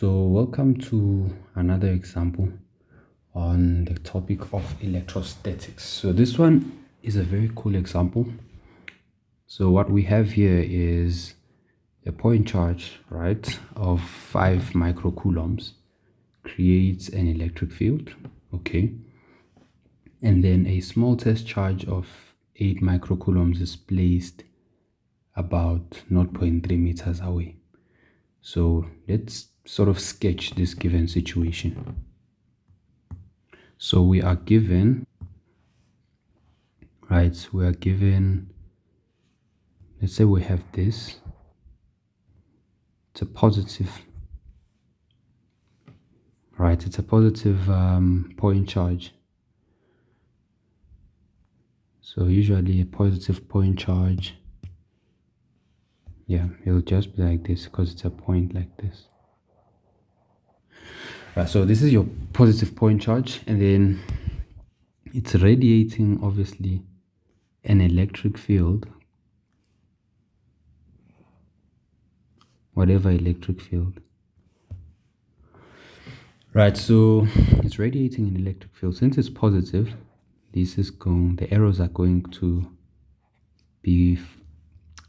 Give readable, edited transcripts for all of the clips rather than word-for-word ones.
So welcome to another example on the topic of electrostatics. So this one is a very cool example. So what we have here is a point charge, right, of 5 microcoulombs creates an electric field, okay? And then a small test charge of 8 microcoulombs is placed about 0.3 meters away. So let's sort of sketch this given situation. So we are given, right, let's say we have this, it's a positive, right, it's a positive point charge. So usually a positive point charge, yeah, it'll just be like this because it's a point like this. Right, so this is your positive point charge, and then it's radiating obviously an electric field, whatever electric field. Right, so it's radiating an electric field. Since it's positive, the arrows are going to be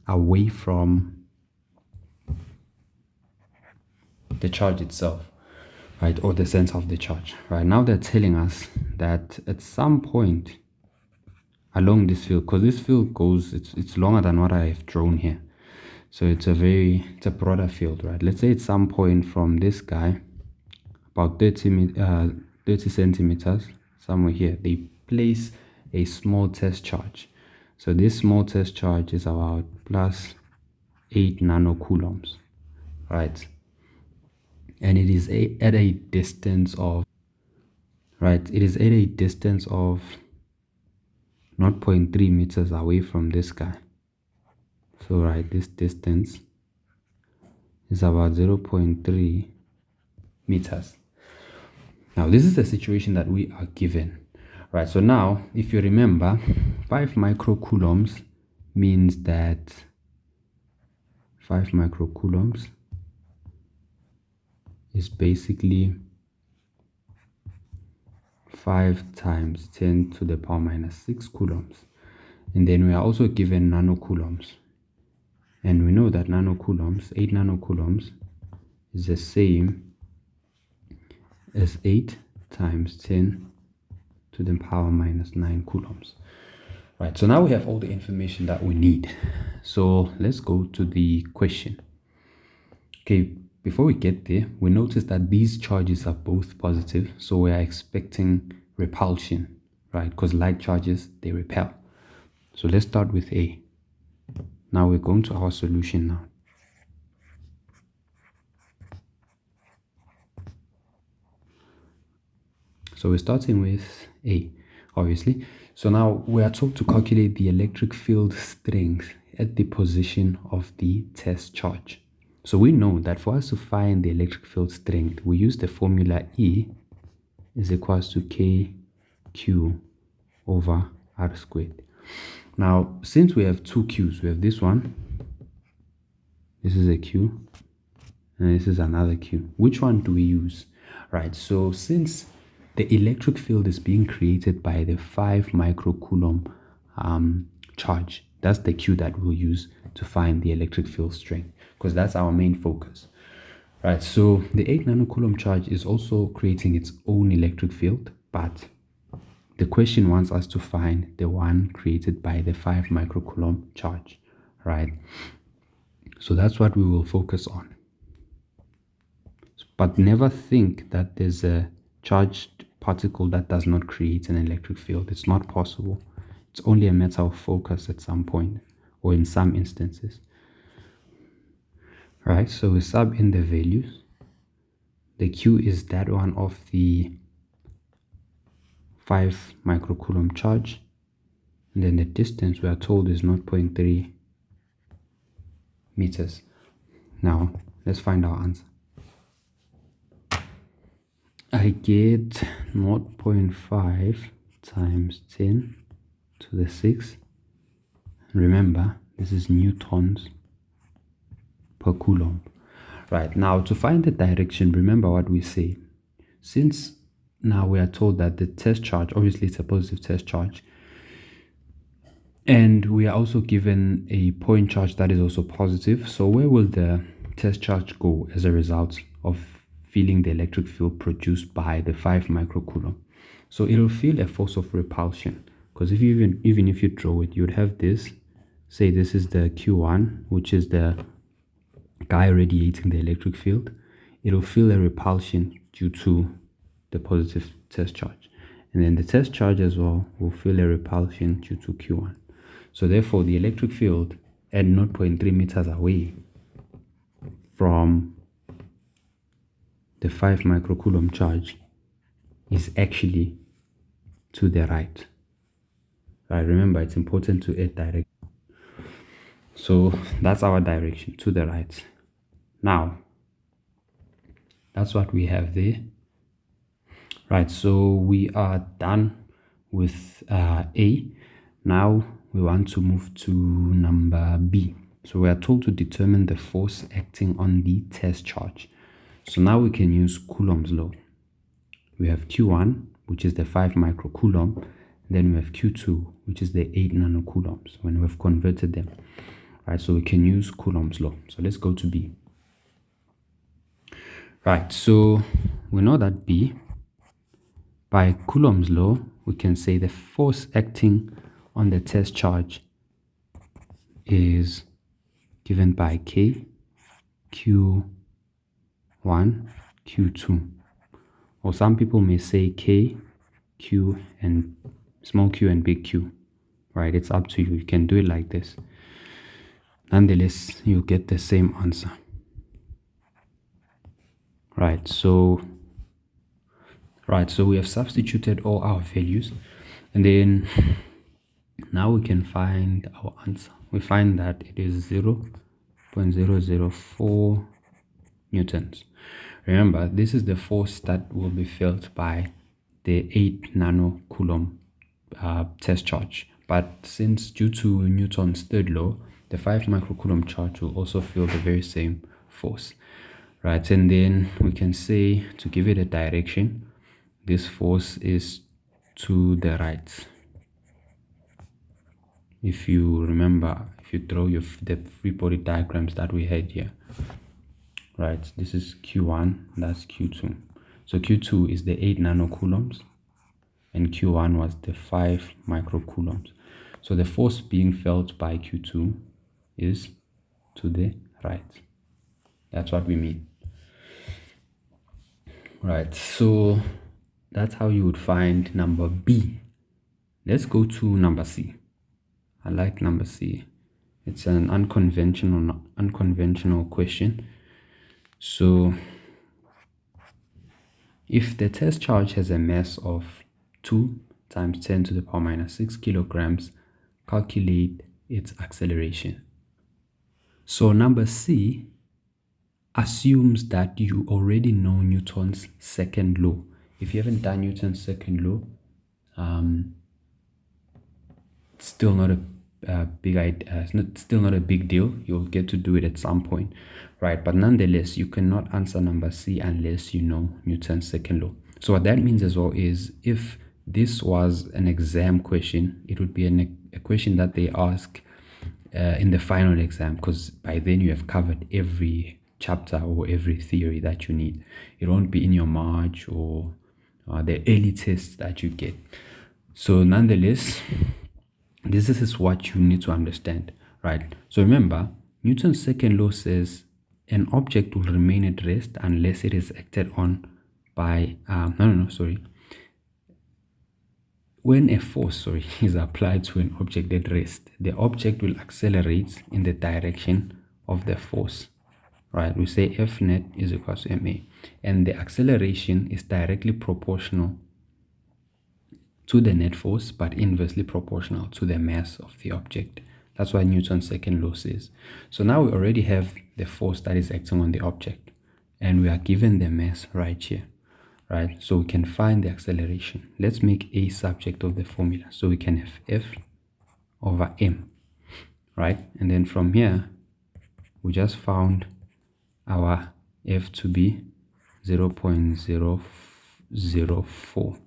away from the charge itself, right, or the center of the charge. Right now they're telling us that at some point along this field, because this field goes, it's longer than what I have drawn here, so it's a broader field, right? Let's say at some point from this guy, about 30 centimeters, somewhere here, they place a small test charge. So this small test charge is about plus 8 nanocoulombs, right? And it is at a distance of, right, it is at a distance of 0.3 meters away from this guy. So, right, this distance is about 0.3 meters. Now, this is the situation that we are given, right? So now, if you remember, 5 microcoulombs means that 5 microcoulombs is basically 5 times 10 to the power minus 6 coulombs. And then we are also given nanocoulombs. And we know that 8 nanocoulombs is the same as 8 times 10 to the power minus 9 coulombs. Right, so now we have all the information that we need. So let's go to the question. Okay, before we get there, we notice that these charges are both positive, so we are expecting repulsion, right? Because like charges, they repel. So let's start with A. Now we're going to our solution now. So we're starting with A, obviously. So now we are told to calculate the electric field strength at the position of the test charge. So we know that for us to find the electric field strength, we use the formula E is equals to KQ over R squared. Now, since we have two Q's, we have this one, this is a Q, and this is another Q. Which one do we use? Right, so since the electric field is being created by the 5 microcoulomb charge, that's the Q that we'll use to find the electric field strength, because that's our main focus. Right, so the 8 nanocoulomb charge is also creating its own electric field, but the question wants us to find the one created by the 5 microcoulomb charge, right? So that's what we will focus on. But never think that there's a charged particle that does not create an electric field. It's not possible. It's only a matter of focus at some point, or in some instances. Right, so we sub in the values. The Q is that one of the 5 microcoulomb charge, and then the distance we are told is 0.3 meters. Now let's find our answer. I get 0.5 times 10 to the 6. Remember, this is newtons per coulomb. Right, now to find the direction, remember what we say. Since now we are told that the test charge, obviously it's a positive test charge, and we are also given a point charge that is also positive. So where will the test charge go as a result of feeling the electric field produced by the 5 microcoulomb? So it'll feel a force of repulsion, because if you even if you draw it, you'd have this, say this is the Q1, which is the guy radiating the electric field. It'll feel a repulsion due to the positive test charge, and then the test charge as well will feel a repulsion due to Q1. So therefore the electric field at 0.3 meters away from the 5 microcoulomb charge is actually to the right. Right, remember it's important to add direction. So that's our direction, to the right. Now that's what we have there. Right, so we are done with A. Now we want to move to number B. So we are told to determine the force acting on the test charge. So now we can use Coulomb's law. We have Q1, which is the 5 microcoulomb. Then we have Q2, which is the 8 nanocoulombs when we've converted them. Right, so we can use Coulomb's law. So let's go to B. Right, so we know that B, by Coulomb's law, we can say the force acting on the test charge is given by K, Q1, Q2. Or some people may say K, Q, and small q and big Q. Right, it's up to you. You can do it like this. Nonetheless, you'll get the same answer. Right, so we have substituted all our values, and then now we can find our answer. We find that it is 0.004 newtons. Remember, this is the force that will be felt by the 8 nanocoulomb test charge. But since due to Newton's third law, the 5 microcoulomb charge will also feel the very same force. Right, and then we can say, to give it a direction, this force is to the right. If you remember, if you draw the free body diagrams that we had here, right, this is Q1, that's Q2. So Q2 is the 8 nanocoulombs, and Q1 was the 5 microcoulombs. So the force being felt by Q2 is to the right. That's what we mean. Right, so that's how you would find number B. Let's go to number C. I like number C. It's an unconventional question. So if the test charge has a mass of 2 times 10 to the power minus 6 kilograms, calculate its acceleration. So number C assumes that you already know Newton's second law. If you haven't done Newton's second law, it's still not a big idea. It's still not a big deal. You'll get to do it at some point, right? But nonetheless, you cannot answer number C unless you know Newton's second law. So what that means as well is, if this was an exam question, it would be a question that they ask in the final exam, because by then you have covered every chapter or every theory that you need. It won't be in your March or the early tests that you get. So nonetheless, this is what you need to understand, right? So remember, Newton's second law says an object will remain at rest unless it is acted on by when a force is applied to an object at rest, the object will accelerate in the direction of the force. Right, we say F net is equal to ma, and the acceleration is directly proportional to the net force, but inversely proportional to the mass of the object. That's what Newton's second law says. So now we already have the force that is acting on the object, and we are given the mass right here, right? So we can find the acceleration. Let's make a subject of the formula. So we can have F over m, right? And then from here, we just found our F to be 0.004,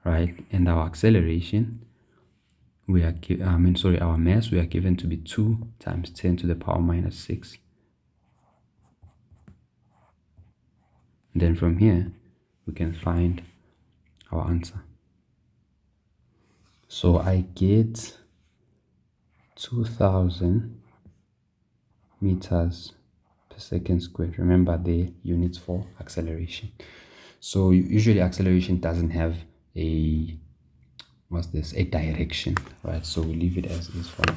right? And our acceleration, our mass, we are given to be 2 times 10 to the power minus 6. And then from here, we can find our answer. So I get 2,000 meters per second squared. Remember the units for acceleration. So usually acceleration doesn't have a direction, right? So we leave it as is for now.